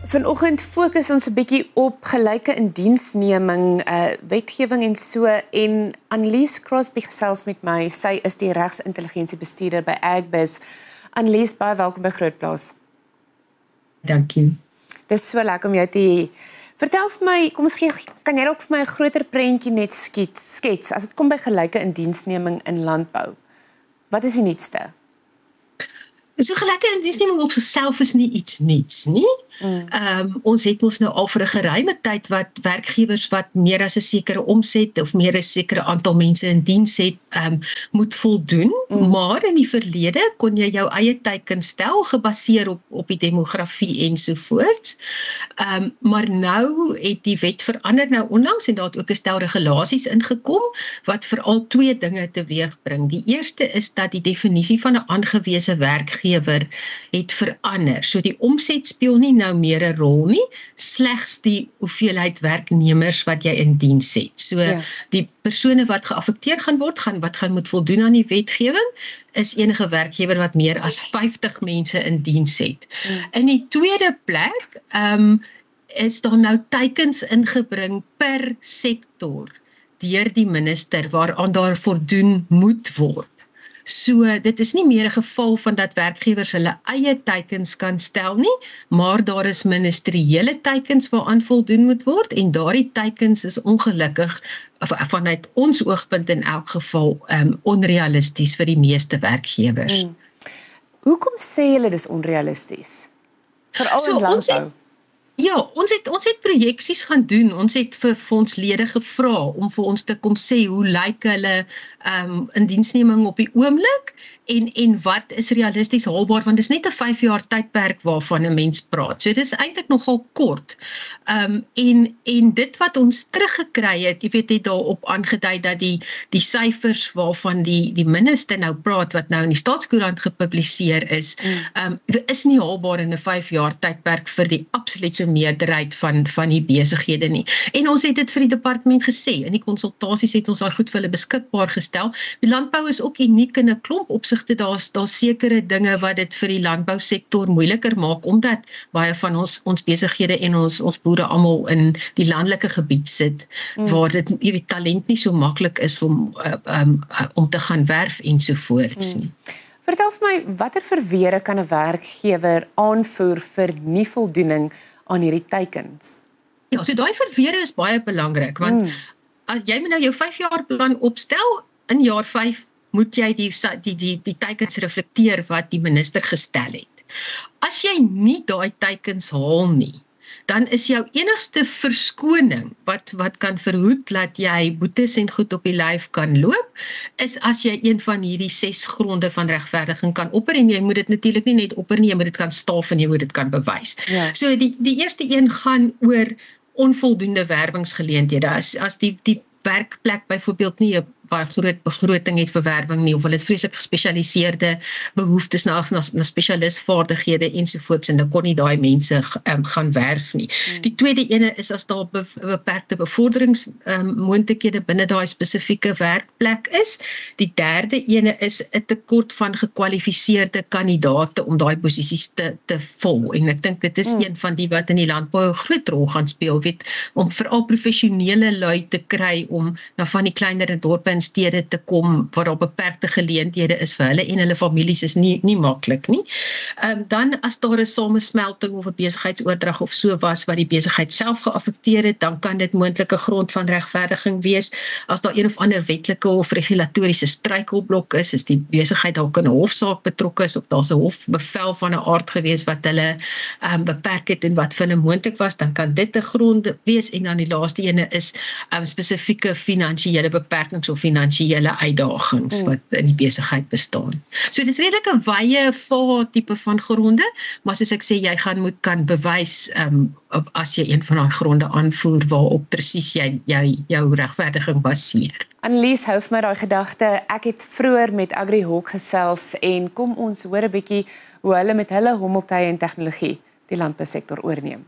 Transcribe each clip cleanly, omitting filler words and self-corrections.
Vanoggend fokus ons 'n bietjie op gelyke indiensneming, wetgewing en so, en Annelies Crosby gesels met my. Sy is die regsintelligensiebestuurder by Agbiz. Annelies, baie welkom by Grootplaas. Dankie. Dis so lekker om jou te hê. Vertel vir my, kom ons gee, kan jy dalk vir my 'n groter prentjie net skets as dit kom by gelyke indiensneming in landbou? Wat is die nuutste? So gelyke indiensneming op sigself is nie iets nuuts nie. Ons het ons nou al vir 'n geruime tyd wat werkgewers wat meer as 'n sekere omset of meer as 'n sekere aantal mense in diens het, moet voldoen. Maar in die verlede kon jy jou eie teiken stel gebaseer op die demografie ensovoorts. Maar nou het die wet verander nou onlangs en daar het ook 'n stel regulasies ingekom wat veral twee dinge teweegbring. Die eerste is dat die definisie van 'n aangewese werkgewer het verander. So die omset speel nie nou meer 'n rol nie, slegs die hoeveelheid werknemers wat jy in diens het. So die persone wat geaffekteer gaan word, wat gaan moet voldoen aan die wetgewing, is enige werkgewer wat meer as 50 mense in diens het. In die tweede plek is daar nou teikens ingebring per sektor deur die minister waaraan daar voldoen moet word. So dit is nie meer 'n geval van dat werkgewers hulle eie teikens kan stel nie, maar daar is ministeriële teikens waaraan voldoen moet word en daardie teikens is ongelukkig vanuit ons oogpunt in elk geval onrealisties vir die meeste werkgewers. Hoekom sê julle dis onrealisties? Veral in landbou. Ons het projeksies gaan doen. Ons het vir ons lede gevra om vir ons te kom sê hoe lyk hulle indiensneming op die oomblik en wat is realisties haalbaar, want dis net 'n 5 jaar tydperk waarvan 'n mens praat. So dis eintlik nogal kort. En dit wat ons teruggekry het, jy weet, het daarop aangedui dat die syfers waarvan die minister nou praat wat nou in die Staatskoerant gepubliseer is nie haalbaar in 'n 5 jaar tydperk vir die absolute meerderheid van die besighede nie. En ons het dit vir die departement gesê. In die konsultasies het ons al goed vir hulle beskikbaar gestel. Die landbou is ook uniek in 'n klomp opsigte. Daar's sekere dinge wat dit vir die landbousektor moeiliker maak, omdat baie van ons besighede en ons boere almal in die landelike gebied sit, waar dit talent nie so maklik is om te gaan werf ensovoorts nie. Vertel vir my, watter verweere kan 'n werkgewer aanvoer vir nie voldoening aan hierdie teikens? Ja, so daai verweere is baie belangrik, want as jy nou jou 5 jaar plan opstel, in jaar 5 moet jy die teikens reflekteer wat die minister gestel het. As jy nie daai teikens haal nie, dan is jou enigste verskoning wat kan verhoed dat jy boetes en goed op die lyf kan loop, is as jy een van hierdie 6 gronde van regverdiging kan opper, en jy moet dit natuurlik nie net opper nie, jy moet dit kan staaf en jy moet dit kan bewys. So die eerste een gaan oor onvoldoende werwingsgeleenthede. As die werkplek byvoorbeeld nie 'n baie groot begroting het vir werwing nie, of hulle het vreeslik gespesialiseerde behoeftes na spesialisvaardighede ensovoorts, en dan kon nie daai mense gaan werf nie. Die tweede ene is as daar beperkte bevorderingsmoontlikhede binne daai spesifieke werkplek is. Die derde ene is 'n tekort van gekwalifiseerde kandidaate om daai posisies te vul, en ek dink dit is een van die wat in die landbou 'n groot rol gaan speel, om veral professionele lui te kry om na van die kleinere dorpe en stede te kom waar daar beperkte geleenthede is vir hulle en hulle families is nie maklik nie. Dan as daar 'n samesmelting of 'n besigheidsoordrag of so was wat die besigheid self geaffekteer het, dan kan dit moontlik 'n grond van regverdiging wees. As daar een of ander wetlike of regulatoriese struikelblok is die besigheid dalk in 'n hofsaak betrokke is, of daar's 'n hofbevel van 'n aard gewees wat hulle beperk het en wat vir hulle moontlik was, dan kan dit 'n grond wees. En dan die laaste ene is spesifieke finansiële beperkings of finansiële uitdagings wat in die besigheid bestaan. So dit is redelik 'n wye tipe van gronde, maar soos ek sê, jy kan bewys as jy een van daai gronde aanvoer waarop presies jy jou regverdiging baseer. Annelies, hou vir my daai gedagte. Ek het vroeër met AgriHawk gesels en kom ons hoor 'n bietjie hoe hulle met hulle hommeltuie en tegnologie die landbousektor oorneem.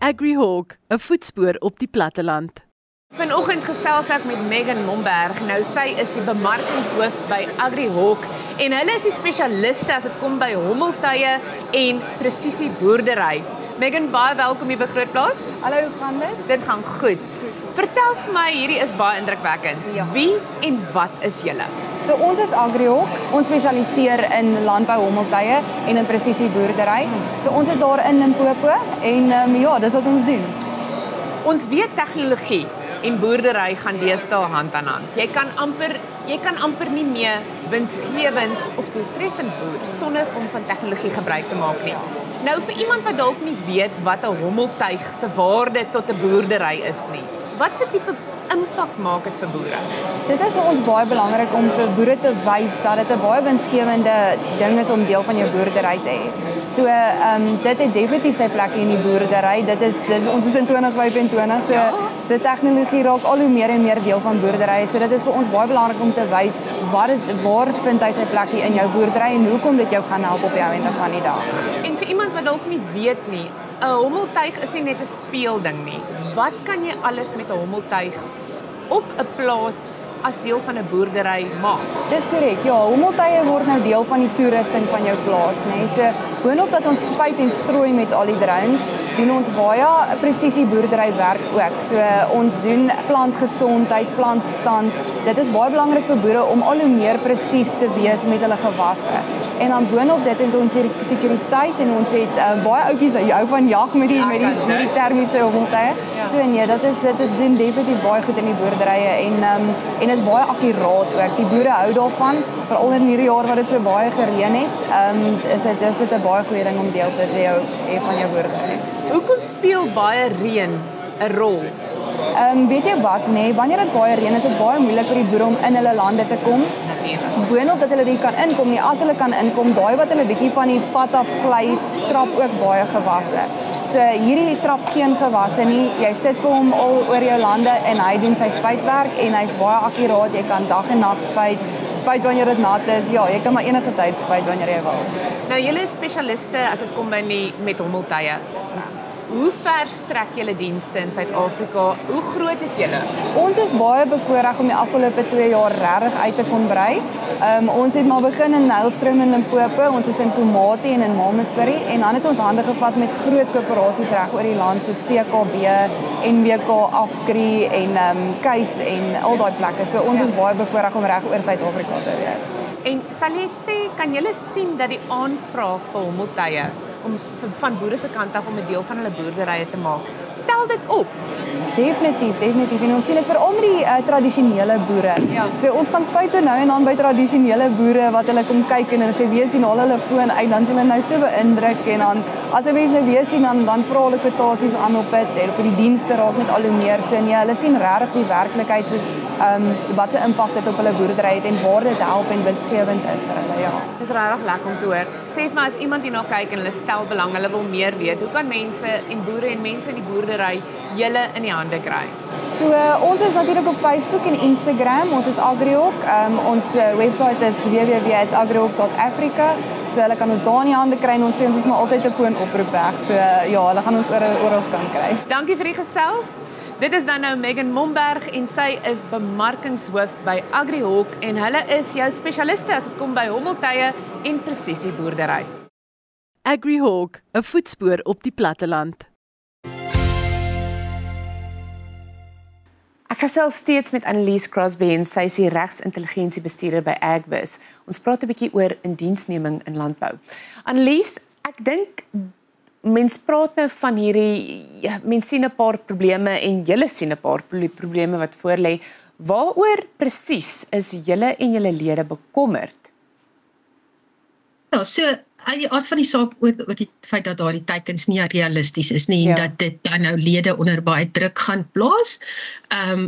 AgriHawk, 'n voetspoor op die platteland. Vanoggend gesels ek met Megan Momberg. Nou sy is die bemarkingshoof by AgriHawk en hulle is die spesialiste as dit kom by hommeltuie en presisie boerdery. Megan, baie welkom hier by Grootplaas. Hallo, hoe gaan dit? Dit gaan goed. Vertel vir my, hierdie is baie indrukwekkend. Ja. Wie en wat is julle? So ons is AgriHawk. Ons spesialiseer in landbou hommeltuie en in presisie boerdery. So ons is daar in Limpopo en ja, dis wat ons doen. Ons weet tegnologie en boerdery gaan deesdae hand aan hand. Jy kan amper nie meer winsgewend of doeltreffend boer sonder om van tegnologie gebruik te maak nie. Nou vir iemand wat dalk nie weet wat 'n hommeltuig se waarde tot 'n boerdery is nie. Wat se tipe impak maak dit vir boere? Dit is vir ons baie belangrik om vir boere te wys dat dit 'n baie winsgewende ding is om deel van jou boerdery te hê. So dit het definitief sy plek in die boerdery. Ons is in 2025, so tegnologie raak al hoe meer en meer deel van boerdery. So dit is vir ons baie belangrik om te wys waar vind hy sy plek in jou boerdery en hoekom dit jou gaan help op die einde van die dag. En vir iemand wat dalk nie weet nie, 'n hommeltuig is nie net 'n speelding nie. Wat kan jy alles met 'n hommeltuig op 'n plaas as deel van 'n boerdery maak? Dis korrek. Ja, hommeltuie word nou deel van die toerusting van jou plaas, nê. So boonop dat ons spuit en strooi met al die drones, doen ons baie presisie boerderywerk ook. So ons doen plantgesondheid, plantstand. Dit is baie belangrik vir boere om al hoe meer presies te wees met hulle gewasse. En dan boonop dit het ons sekuriteit en ons het baie ouetjies hou van jag met die termiese hommeltuie. Ja. So nee, dit doen definitief baie goed in die boerderye en is baie akkuraat ook. Die boere hou daarvan, veral in hierdie jaar wat dit so baie gereën het. Is dit 'n baie goeie ding om deel te hê van jou boerdery. Hoekom speel baie reën 'n rol? Weet jy wat, nee, wanneer dit baie reën is dit baie moeilik vir die boere om in hulle lande te kom. Boonop dat hulle nie kan inkom nie. As hulle kan inkom, daai wat hulle bietjie van die pad af gly, trap ook baie gewasse. So hierdie trap geen gewasse nie. Jy sit vir hom al oor jou lande en hy doen sy spuitwerk en hy's baie akkuraat. Jy kan dag en nag spuit wanneer dit nat is. Ja, jy kan maar enige tyd spuit wanneer jy wil. Nou julle is spesialiste as dit kom by met hommeltuie. Hoe ver strek julle dienste in Suid-Afrika? Hoe groot is julle? Ons is baie bevoorreg om die afgelope 2 jaar regtig uit te kon brei. Ons het maar begin in Nylstroom in Limpopo, ons is in Komati en in Malmesbury en dan het ons hande gevat met groot koöperasies reg oor die land soos VKB, NWK, Afgri en Keis en al daai plekke. So ons is baie bevoorreg om reg oor Suid-Afrika te wees. En sal jy sê, kan julle sien dat die aanvraag vir hommeltuie van boere se kant af om 'n deel van hulle boerderye te maak, tel dit op? Definitief. En ons sien dit veral met die tradisionele boere. Ja. So ons gaan spuit so nou en dan by tradisionele boere wat hulle kom kyk en as jy weer sien hulle foon uit, dan is hulle nou so beïndruk en dan as jy mense weer sien dan vra hulle kwotasies aan op dit en vir die dienste raak met al hoe meer so nee, hulle sien regtig die werklikheid soos wat se impak dit op hulle boerdery het en waar dit help en winsgewend is vir hulle, ja. Dis regtig lekker om te hoor. Sê vir my as iemand hierna kyk en hulle stel belang, hulle wil meer weet, hoe kan mense en boere en mense in die boerdery julle in die hande kry? So ons is natuurlik op Facebook en Instagram. Ons is AgriHawk. Ons webwerf is www.agrihawk.africa. So hulle kan ons daar in die hande kry en ons sê ons is maar altyd 'n foonoproep weg. So ja, hulle gaan ons oral kan kry. Dankie vir die gesels. Dit is dan nou Megan Momberg en sy is bemarkingshoof by AgriHawk en hulle is jou spesialiste as dit kom by hommeltuie en presisie boerdery. AgriHawk, 'n voetspoor op die platteland. Ek gesels steeds met Annelies Crosby en sy is die regsintelligensiebestuurder by Agbus. Ons praat 'n bietjie oor indiensneming in landbou. Annelies, ek dink mens praat nou van hierdie mens sien 'n paar probleme en julle sien 'n paar probleme wat voorlê. Waaroor presies is julle en julle lede bekommerd? Ja, so uit die aard van die saak oor die feit dat daardie teikens nie realisties is nie en dat dit dan nou lede onder baie druk gaan plaas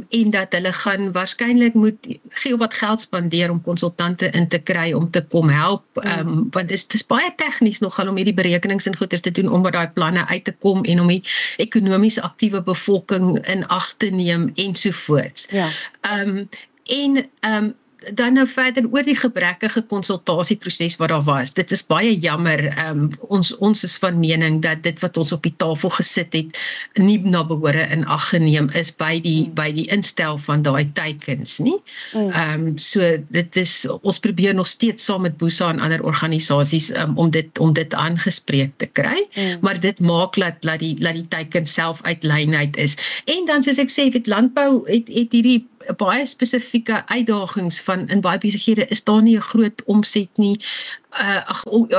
en dat hulle gaan waarskynlik moet gee wat geld spandeer om konsultante in te kry om te kom help want dit is baie tegnies nogal om hierdie berekenings en goeders te doen om by daai planne uit te kom en om die ekonomies aktiewe bevolking in ag te neem ensovoorts. dan nou verder oor die gebrekkige konsultasieproses wat daar was. Dit is baie jammer. Ons is van mening dat dit wat ons op die tafel gesit het nie na behore in ag geneem is by die instel van daai teikens nie. So dit is, ons probeer nog steeds saam met Boesa en ander organisasies om dit aangespreek te kry, maar dit maak dat die teiken self uit lyn uit is. En dan soos ek sê, landbou het hierdie baie spesifieke uitdagings in baie besighede is daar nie 'n groot omset nie,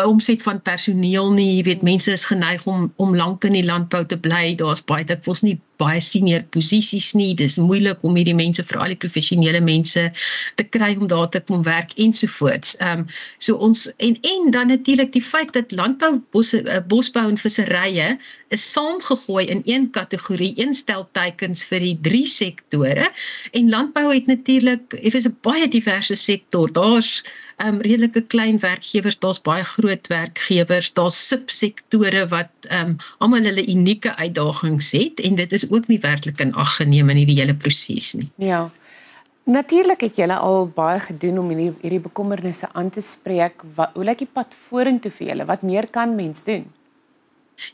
omset van personeel nie, jy weet, mense is geneig om lank in die landbou te bly, daar's baie dikwels nie baie senior posisies nie, dis moeilik om hierdie mense, veral die professionele mense, te kry om daar te kom werk ensovoorts. So ons, en dan natuurlik die feit dat landbou, bosbou en visserye is saamgegooi in een kategorie, een stel teikens vir die 3 sektore, en landbou het natuurlik, is 'n baie diverse sektor, daar's redelike klein werkgewers, daar's baie groot werkgewers, daar's subsektore wat almal hulle unieke uitdagings het, en dit is ook nie werklik in ag geneem in hierdie hele proses nie. Ja, natuurlik het julle al baie gedoen om hierdie bekommernisse aan te spreek. Hoe lyk die pad vorentoe vir julle? Wat meer kan mens doen?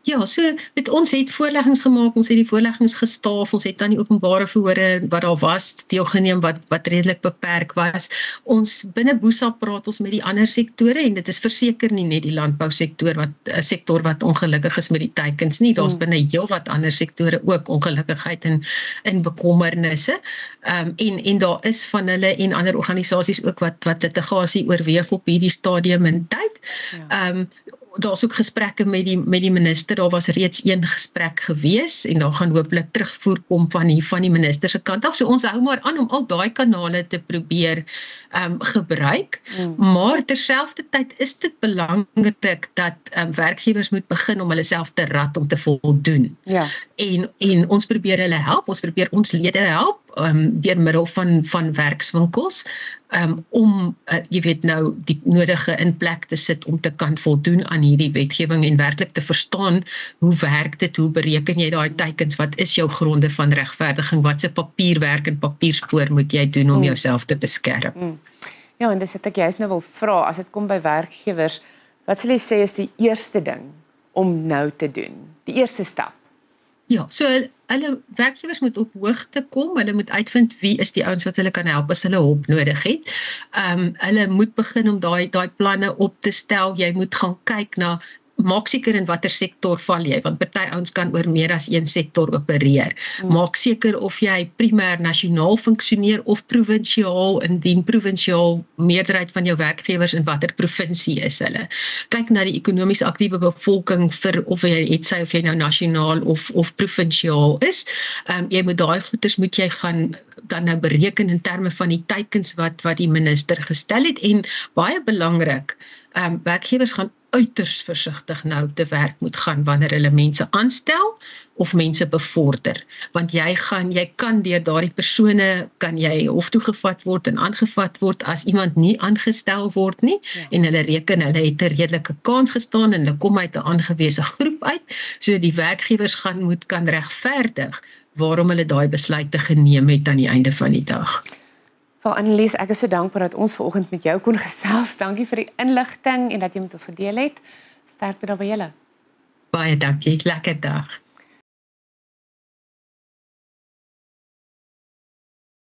Ja, so ons het voorleggings gemaak, ons het die voorleggings gestaaf, ons het dan die openbare verhore wat daar was, deelgeneem wat redelik beperk was. Ons binne Boesa praat ons met die ander sektore, en dit is verseker nie net die landbousektor sektor wat ongelukkig is met die teikens nie, daar's binne heelwat ander sektore ook ongelukkigheid en bekommernisse. En daar is van hulle en ander organisasies ook wat litigasie oorweeg op hierdie stadium in tyd. Daar's ook gesprekke met die minister, daar was reeds een gesprek gewees, en daar gaan hopelik terugvoer kom van die minister se kant af. So ons hou maar aan om al daai kanale te probeer gebruik, maar terselfdertyd is dit belangrik dat werkgewers moet begin om hulle self te rad om te voldoen. Ja. En ons probeer hulle help, ons probeer ons lede help, deur middel van werkswinkels, om, jy weet nou, die nodige in plek te sit om te kan voldoen aan hierdie wetgewing en werklik te verstaan hoe werk dit, hoe bereken jy daai teikens, wat is jou gronde van regverdiging, wat se papierwerk en papierspoor moet jy doen om jouself te beskerm. Ja, en dis wat ek juist nou wil vra, as dit kom by werkgewers, wat sal jy sê is die eerste ding om nou te doen? Die eerste stap? Ja, so hulle werkgewers moet op hoogte kom, hulle moet uitvind wie is die ouens wat hulle kan help as hulle hulp nodig het. Hulle moet begin om daai planne op te stel, jy moet gaan kyk na, maak seker in watter sektor val jy, want party ouens kan oor meer as een sektor opereer. Maak seker of jy primêr nasionaal funksioneer of provinsiaal, indien provinsiaal meerderheid van jou werkgewers in watter provinsie is hulle. Kyk na die ekonomies aktiewe bevolking vir of jy nou nasionaal of provinsiaal is. Jy moet daai goeders moet jy gaan dan nou bereken in terme van die teikens wat die minister gestel het, en baie belangrik, werkgewers gaan uiters versigtig nou te werk moet gaan wanneer hulle mense aanstel of mense bevorder, want jy kan deur daardie persone kan jy hof toe gevat word en aangevat word as iemand nie aangestel word nie, en hulle reken hulle het 'n redelike kans gestaan en hulle kom uit 'n aangewese groep uit, so die werkgewers kan regverdig waarom hulle daai besluite geneem het aan die einde van die dag. Wel, Annelies, ek is so dankbaar dat ons vanoggend met jou kon gesels. Dankie vir die inligting en dat jy met ons gedeel het. Sterkte daar by julle. Baie dankie, lekker dag.